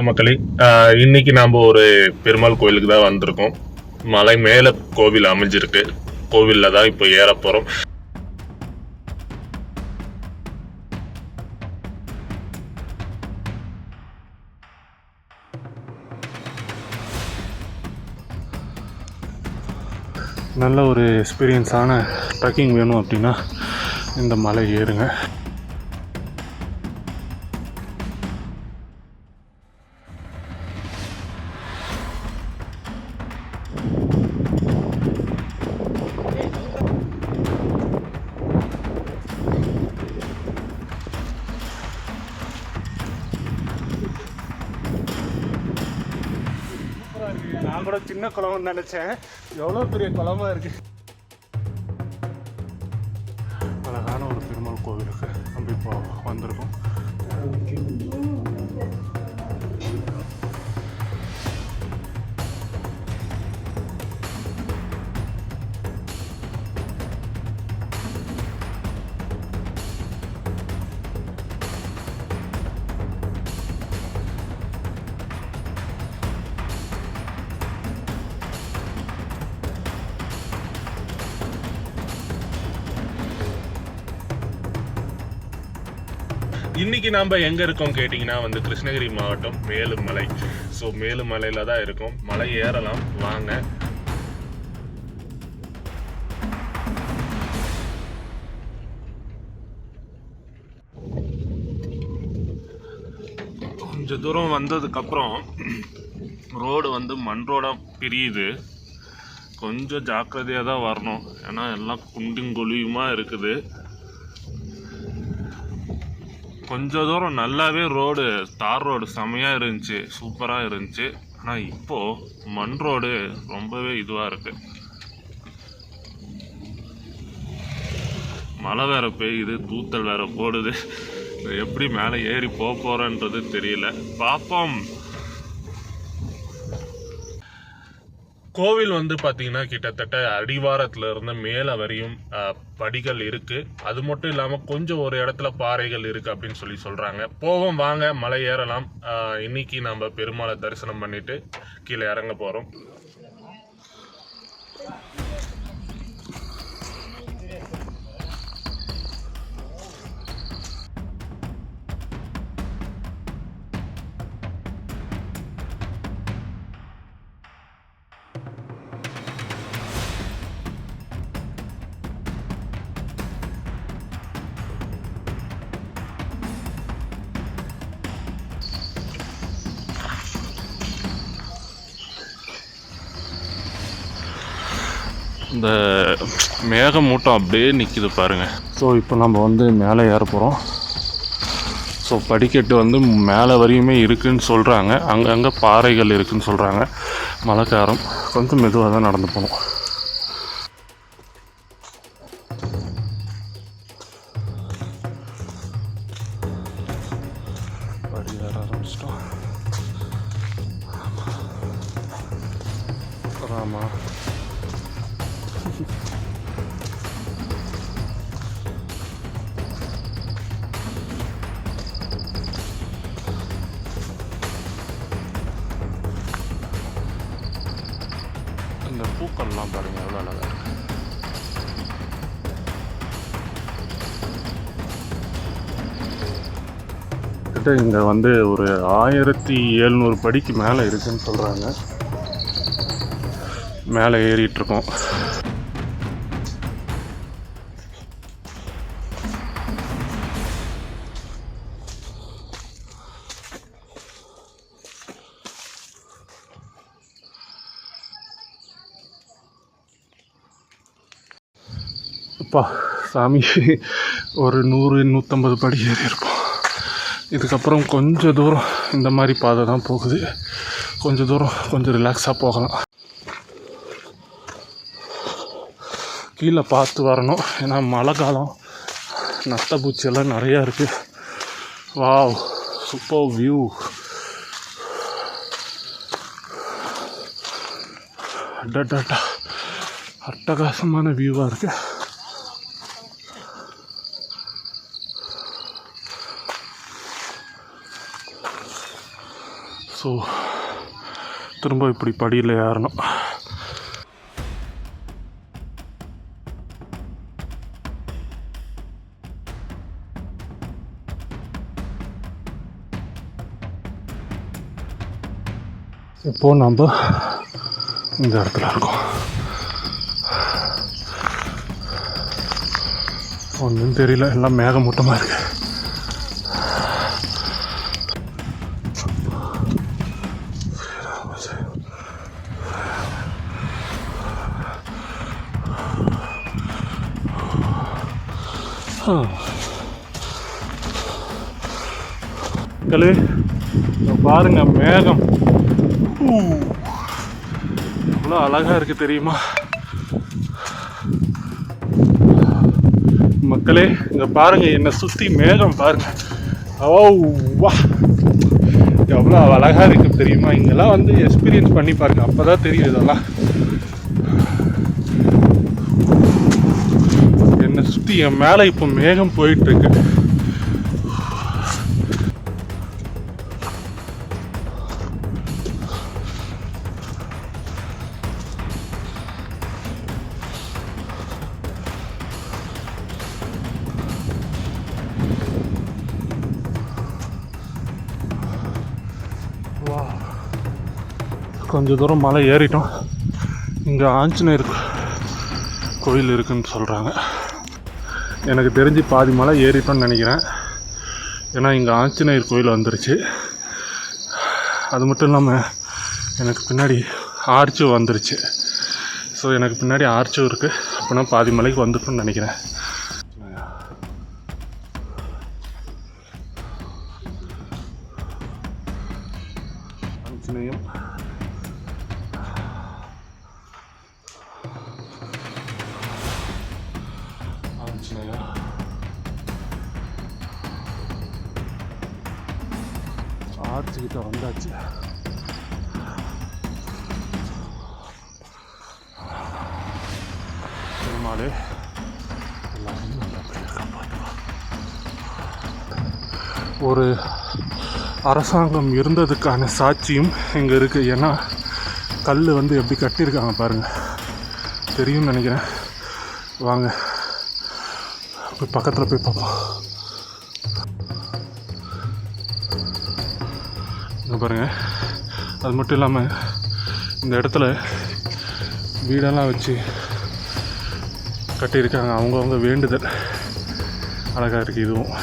மக்களே, இன்னைக்கு நாம் ஒரு பெருமாள் கோயிலுக்கு தான் வந்திருக்கோம். மலை மேலே கோவில் அமைஞ்சிருக்கு. கோவிலில் தான் இப்போ ஏற போகிறோம். நல்ல ஒரு எக்ஸ்பீரியன்ஸான ட்ரெக்கிங் வேணும் அப்படின்னா இந்த மலை ஏறுங்க. நான் கூட சின்ன குளம்னு நினச்சேன், எவ்வளோ பெரிய குளமாக இருக்குது. அழகான ஒரு பெருமாள் கோவிலுக்கு நம்ம இப்போ வந்திருக்கோம். இன்னைக்கு நாம் எங்கே இருக்கோம் கேட்டிங்கன்னா கிருஷ்ணகிரி மாவட்டம் மேலுமலை. ஸோ மேலுமலையில் தான் இருக்கோம். மலை ஏறலாம் வாங்க. கொஞ்சம் தூரம் வந்ததுக்கப்புறம் ரோடு மண் ரோடாக பிரியுது. கொஞ்சம் ஜாக்கிரதையாக தான் வரணும், ஏன்னா எல்லாம் குண்டும் குழியுமாக இருக்குது. கொஞ்சம் தூரம் நல்லாவே ரோடு, தார் ரோடு செமையாக இருந்துச்சு, சூப்பராக இருந்துச்சு. ஆனால் இப்போது மண் ரோடு ரொம்பவே இதுவாக இருக்குது. மழை வேறு பெய்யுது, தூத்தல் வேறு போடுது. எப்படி மேலே ஏறி போக போகிறேன்றது தெரியல, பார்ப்போம். கோவில் பார்த்தீங்கன்னா கிட்டத்தட்ட அடிவாரத்தில் இருந்து மேலே வரையும் படிகள் இருக்குது. அது மட்டும் இல்லாமல் கொஞ்சம் ஒரு இடத்துல பாறைகள் இருக்குது அப்படின்னு சொல்கிறாங்க. போவோம் வாங்க, மலை ஏறலாம். இன்னைக்கு நம்ம பெருமாளை தரிசனம் பண்ணிட்டு கீழே இறங்க போகிறோம். இந்த மேகமூட்டம் அப்படியே நிற்கிது பாருங்கள். ஸோ இப்போ நம்ம மேலே ஏற போகிறோம். ஸோ படிக்கட்டு மேலே வரையுமே இருக்குதுன்னு சொல்கிறாங்க. அங்கங்கே பாறைகள் இருக்குதுன்னு சொல்கிறாங்க. மழைக்காரம் கொஞ்சம் மெதுவாக தான் நடந்து போகணும். படி ஏற ஆரம்பிச்சிட்டோம். ராமா இந்த பூக்கள்லாம் பாருங்க எவ்வளோ அழகாக இருக்கு. இங்கே ஒரு 1700 படிக்கு மேலே இருக்குன்னு சொல்கிறாங்க. மேலே ஏறிட்டுருக்கோம். அப்பா சாமி, ஒரு 100-150 படி ஏறி இருப்போம். இதுக்கப்புறம் கொஞ்சம் தூரம் இந்த மாதிரி பாதை தான் போகுது. கொஞ்சம் தூரம் கொஞ்சம் ரிலாக்ஸாக போகலாம். கீழே பார்த்து வரணும், ஏன்னா மழை காலம், நத்த பூச்சியெல்லாம் நிறையா இருக்குது. Wow, super view. அட்டா அட்டகாசமான வியூவாக இருக்குது. ஸோ திரும்ப இப்படி படியில் ஏறணும். இப்போது நம்ம இந்த இடத்துல இருக்கோம். ஒன்றும் தெரியல, எல்லாம் மேகமூட்டமாக இருக்கு. பாருங்க மேகம் எவ்வளோ அழகா இருக்கு தெரியுமா மக்களே? இங்க பாருங்க, என்னை சுத்தி மேகம் பாருங்க. வா, எவ்வளோ அழகா இருக்கு தெரியுமா? இங்கெல்லாம் வந்து எக்ஸ்பீரியன்ஸ் பண்ணி பாருங்க, அப்பதான் தெரியும் இதெல்லாம். என்னை சுத்தி என் மேல இப்போ மேகம் போயிட்டு இருக்கு. கொஞ்சம் தூரம் மலை ஏறிட்டோம். இங்கே ஆஞ்சநேயர் கோயில் இருக்குன்னு சொல்கிறாங்க. எனக்கு தெரிஞ்சு பாதி மலை ஏறிட்டோன்னு நினைக்கிறேன். ஏன்னா இங்கே ஆஞ்சநேயர் கோயில் வந்துருச்சு. அது மட்டும் இல்லாமல் எனக்கு பின்னாடி ஆர்ச்சும் வந்துருச்சு. ஸோ எனக்கு பின்னாடி ஆர்ச்சும் இருக்குது. அப்படின்னா பாதி மலைக்கு வந்துட்டோன்னு நினைக்கிறேன். ஆஞ்சநேயம் ஆர்ச்சுக்கிட்ட வந்தாச்சு. பெருமாளே எல்லாரும் ஒரு அரசாங்கம் இருந்ததுக்கான சாட்சியும் இங்கே இருக்குது. ஏன்னா கல் வந்து எப்படி கட்டியிருக்காங்க பாருங்கள், தெரியும்னு நினைக்கிறேன். வாங்க போய் பக்கத்தில் போய் பார்ப்போம். இங்கே பாருங்கள். அது மட்டும் இல்லாமல் இந்த இடத்துல வீடெல்லாம் வச்சு கட்டியிருக்காங்க. அவங்கவுங்க வேண்டுதல் அழகாக இருக்குது. இதுவும்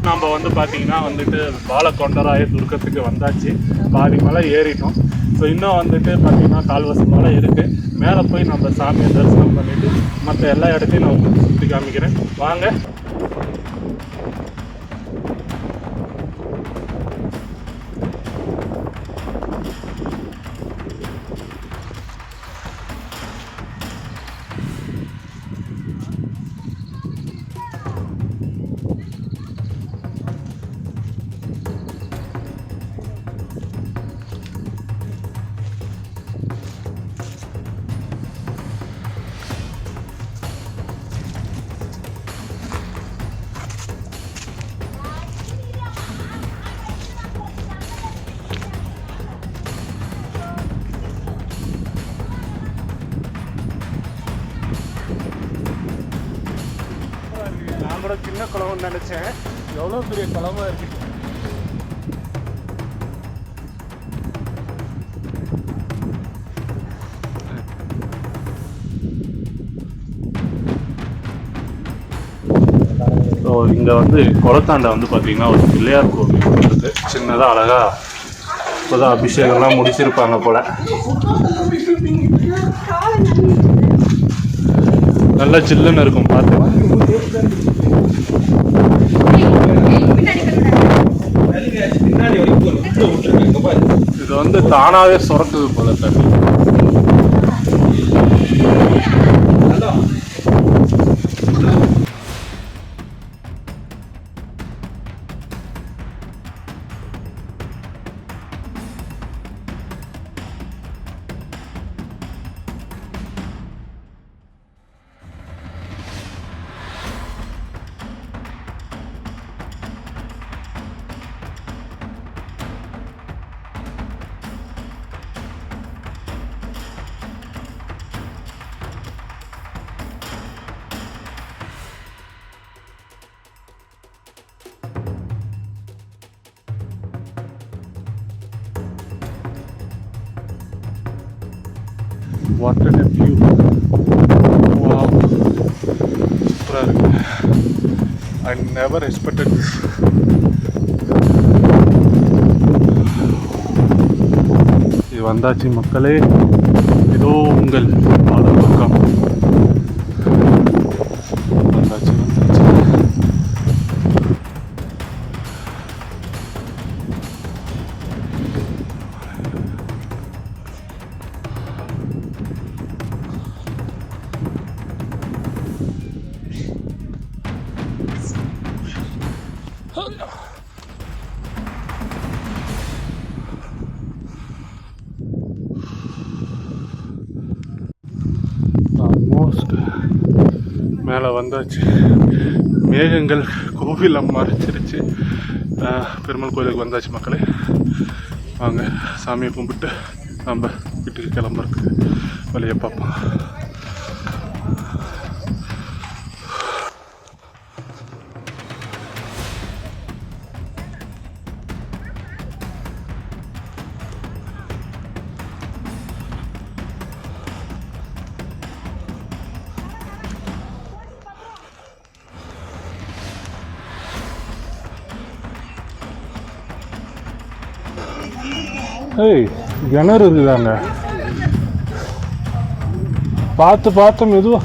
நம்ம வந்து பார்த்திங்கன்னா வந்துட்டு பாலகொண்டராய துர்க்கத்துக்கு வந்தாச்சு. பாதி மலை ஏறிட்டோம். ஸோ இன்னும் வந்துட்டு பார்த்திங்கன்னா கால்வாசி மலை இருக்குது. மேலே போய் நம்ம சாமியை தரிசனம் பண்ணிவிட்டு மற்ற எல்லா இடத்தையும் நான் உங்களுக்கு சுற்றி காமிக்கிறேன். வாங்க. சின்ன குளம்னு நினைச்சேன். எவ்வளோ பெரிய குளமா இருக்கு. இங்கே வந்து குளத்தாண்டை வந்து பார்த்திங்கன்னா ஒரு பிள்ளையார் கோவில் இருக்குது. சின்னதாக அழகாக இப்போ தான் அபிஷேகம்லாம் முடிச்சிருப்பாங்க போல். நல்லா சில்லுன்னு இருக்கும் பார்த்து. இது வந்து தானாகவே சுரக்குது போல தண்ணி. What a view! Wow, super! I never expected this. இது வந்தாச்சு மக்களே, இதோ உங்கள் பாலப்பக்கம் வந்தாச்சு. ஆல்மோஸ்ட் மேலே வந்தாச்சு. மேகங்கள் கோவிலை மறைச்சிருச்சு. பெருமாள் கோயிலுக்கு வந்தாச்சு மக்களே. வாங்க சாமியை கும்பிட்டு நம்ம வீட்டுக்கு கிளம்புறதுக்கு வழியை பார்ப்போம். ஏய், கிணறு இருக்குதாங்க, பார்த்து பார்த்து மெதுவா.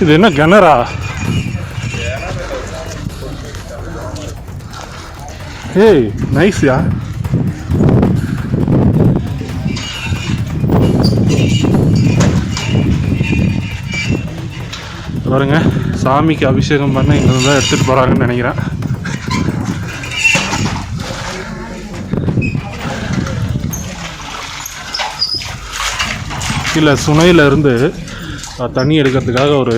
இது என்ன கிணறா? ஏய், நைஸ்யா. பாருங்க, சாமிக்கு அபிஷேகம் பண்ண இங்கே தான் எடுத்துகிட்டு போகிறாங்கன்னு நினைக்கிறேன். இல்லை, சுனையில இருந்து தண்ணி எடுக்கிறதுக்காக ஒரு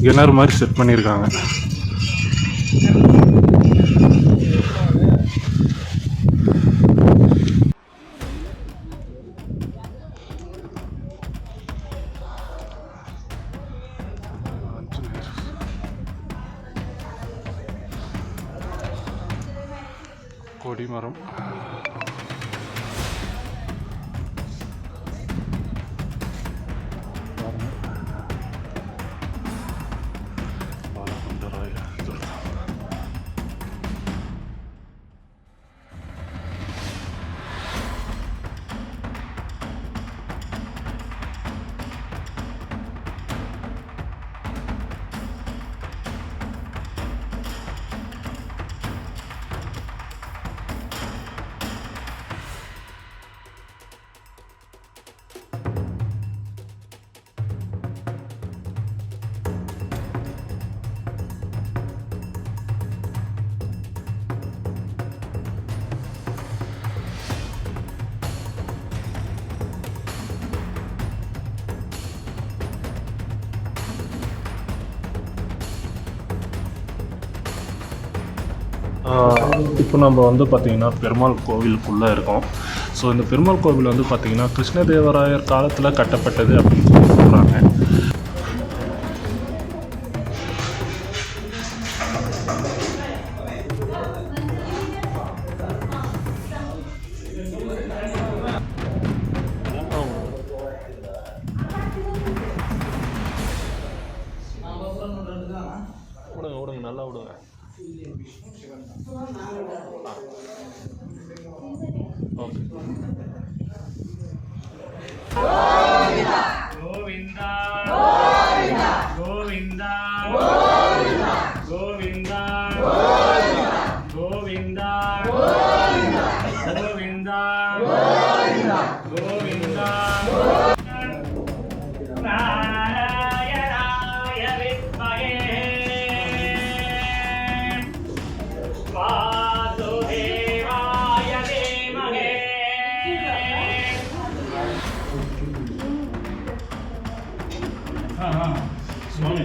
கிணறு மாதிரி செட் பண்ணியிருக்காங்க. கொடிமரம். இப்போ நம்ம வந்து பார்த்திங்கன்னா பெருமாள் கோவிலுக்குள்ளே இருக்கோம். ஸோ இந்த பெருமாள் கோவில் வந்து பார்த்திங்கன்னா கிருஷ்ணதேவராயர் காலத்தில் கட்டப்பட்டது அப்படின்னு சொல்லி சொல்கிறாங்க. விடுங்க நல்லா விடுங்க. ஓகே. கோவிந்தா கோவிந்தா கோவிந்தா கோவிந்தா கோவிந்தா கோவிந்தா स्वामी